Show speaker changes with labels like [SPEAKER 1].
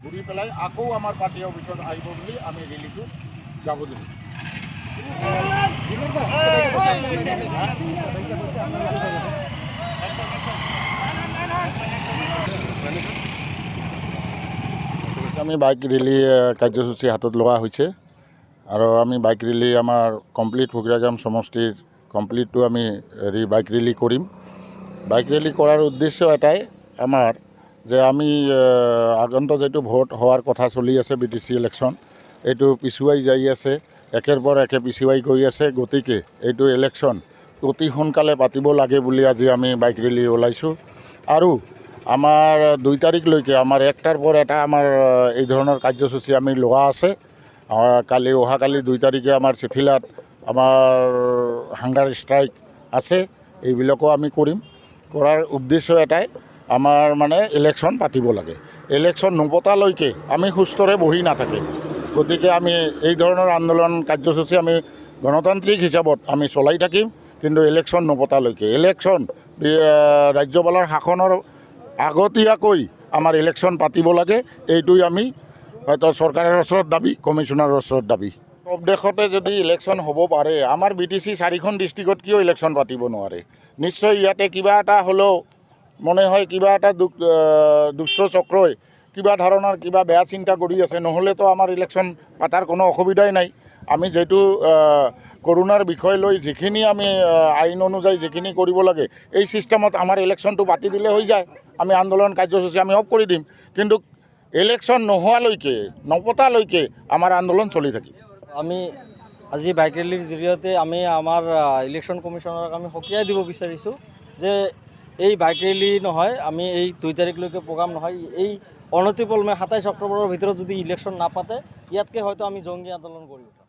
[SPEAKER 1] ঘূৰি পেলাই আকৌ আমাৰ পাৰ্টি অফিচত আহিব বুলি আমি ৰেলীটো যাব দিলোঁ। আমি বাইক ৰেলী কাৰ্যসূচী হাতত লোৱা হৈছে আৰু আমি বাইক ৰেলী আমাৰ কমপ্লিট ফকিৰাগাম সমষ্টিৰ কমপ্লিটটো আমি বাইক ৰেলী কৰিম। বাইক ৰেলী কৰাৰ উদ্দেশ্য এটাই আমাৰ যে আমি আগন্তুক যেটো ভোট হোৱাৰ কথা চলি আছে BTC ইলেকশ্যন, এইটো পিছুৱাই যাই আছে, একেৰ পৰা একে পিছুৱাই গৈ আছে। গতিকে এইটো ইলেকশ্যন অতি সোনকালে পাতিব লাগে বুলি আজি আমি বাইক ৰেলী ওলাইছোঁ। আৰু আমাৰ 2 তাৰিখলৈকে আমাৰ একটাৰ পৰা এটা আমাৰ এই ধৰণৰ কাৰ্যসূচী আমি লোৱা আছে। অহাকালি 2 তাৰিখে আমাৰ চিঠিলাত আমাৰ হাংগাৰ ষ্ট্ৰাইক আছে, এইবিলাকো আমি কৰিম। কৰাৰ উদ্দেশ্য এটাই আমাৰ মানে ইলেকশ্যন পাতিব লাগে। ইলেকশ্যন নপতালৈকে আমি সুস্থৰে বহি নাথাকে। গতিকে আমি এই ধৰণৰ আন্দোলন কাৰ্যসূচী আমি গণতান্ত্ৰিক হিচাপত আমি চলাই থাকিম, কিন্তু ইলেকশ্যন নপতালৈকে। ইলেকশ্যন ৰাজ্যপালৰ শাসনৰ আগতীয়াকৈ আমাৰ ইলেকশ্যন পাতিব লাগে, এইটোই আমি হয়তো চৰকাৰৰ ওচৰত দাবী, কমিশ্যনাৰৰ ওচৰত দাবী। সব দেশতে যদি ইলেকশ্যন হ'ব পাৰে, আমাৰ BTC 4খন ডিষ্ট্ৰিক্টত কিয় ইলেকশ্যন পাতিব নোৱাৰে? নিশ্চয় ইয়াতে কিবা এটা হ'লেও মনে হয় কিবা এটা দুষ্ট চক্ৰই কিবা ধৰণৰ কিবা বেয়া চিন্তা কৰি আছে, নহ'লেতো আমাৰ ইলেকশ্যন পাতাৰ কোনো অসুবিধাই নাই। আমি যেটো কৰোনাৰ বিষয় লৈ যিখিনি আমি আইন অনুযায়ী যিখিনি কৰিব লাগে, এই ছিষ্টেমত আমাৰ ইলেকশ্যনটো পাতি দিলে হৈ যায়। আমি আন্দোলন কাৰ্যসূচী আমি অফ কৰি দিম, কিন্তু ইলেকশ্যন নোহোৱালৈকে নপতালৈকে আমাৰ আন্দোলন চলি থাকিব।
[SPEAKER 2] আমি আজি বাইক ৰেলীৰ জৰিয়তে আমি আমাৰ ইলেকশ্যন কমিশ্যনাৰক আমি সকীয়াই দিব বিচাৰিছোঁ যে এই বাইক ৰেলী নহয়, আমি এই 2 তাৰিখলৈকে প্ৰগ্ৰাম নহয়, এই অনতিপলমে 27 অক্টোবৰৰ ভিতৰত যদি ইলেকশ্যন নাপাতে, ইয়াতকৈ হয়তো আমি জংগী আন্দোলন কৰি উঠাম।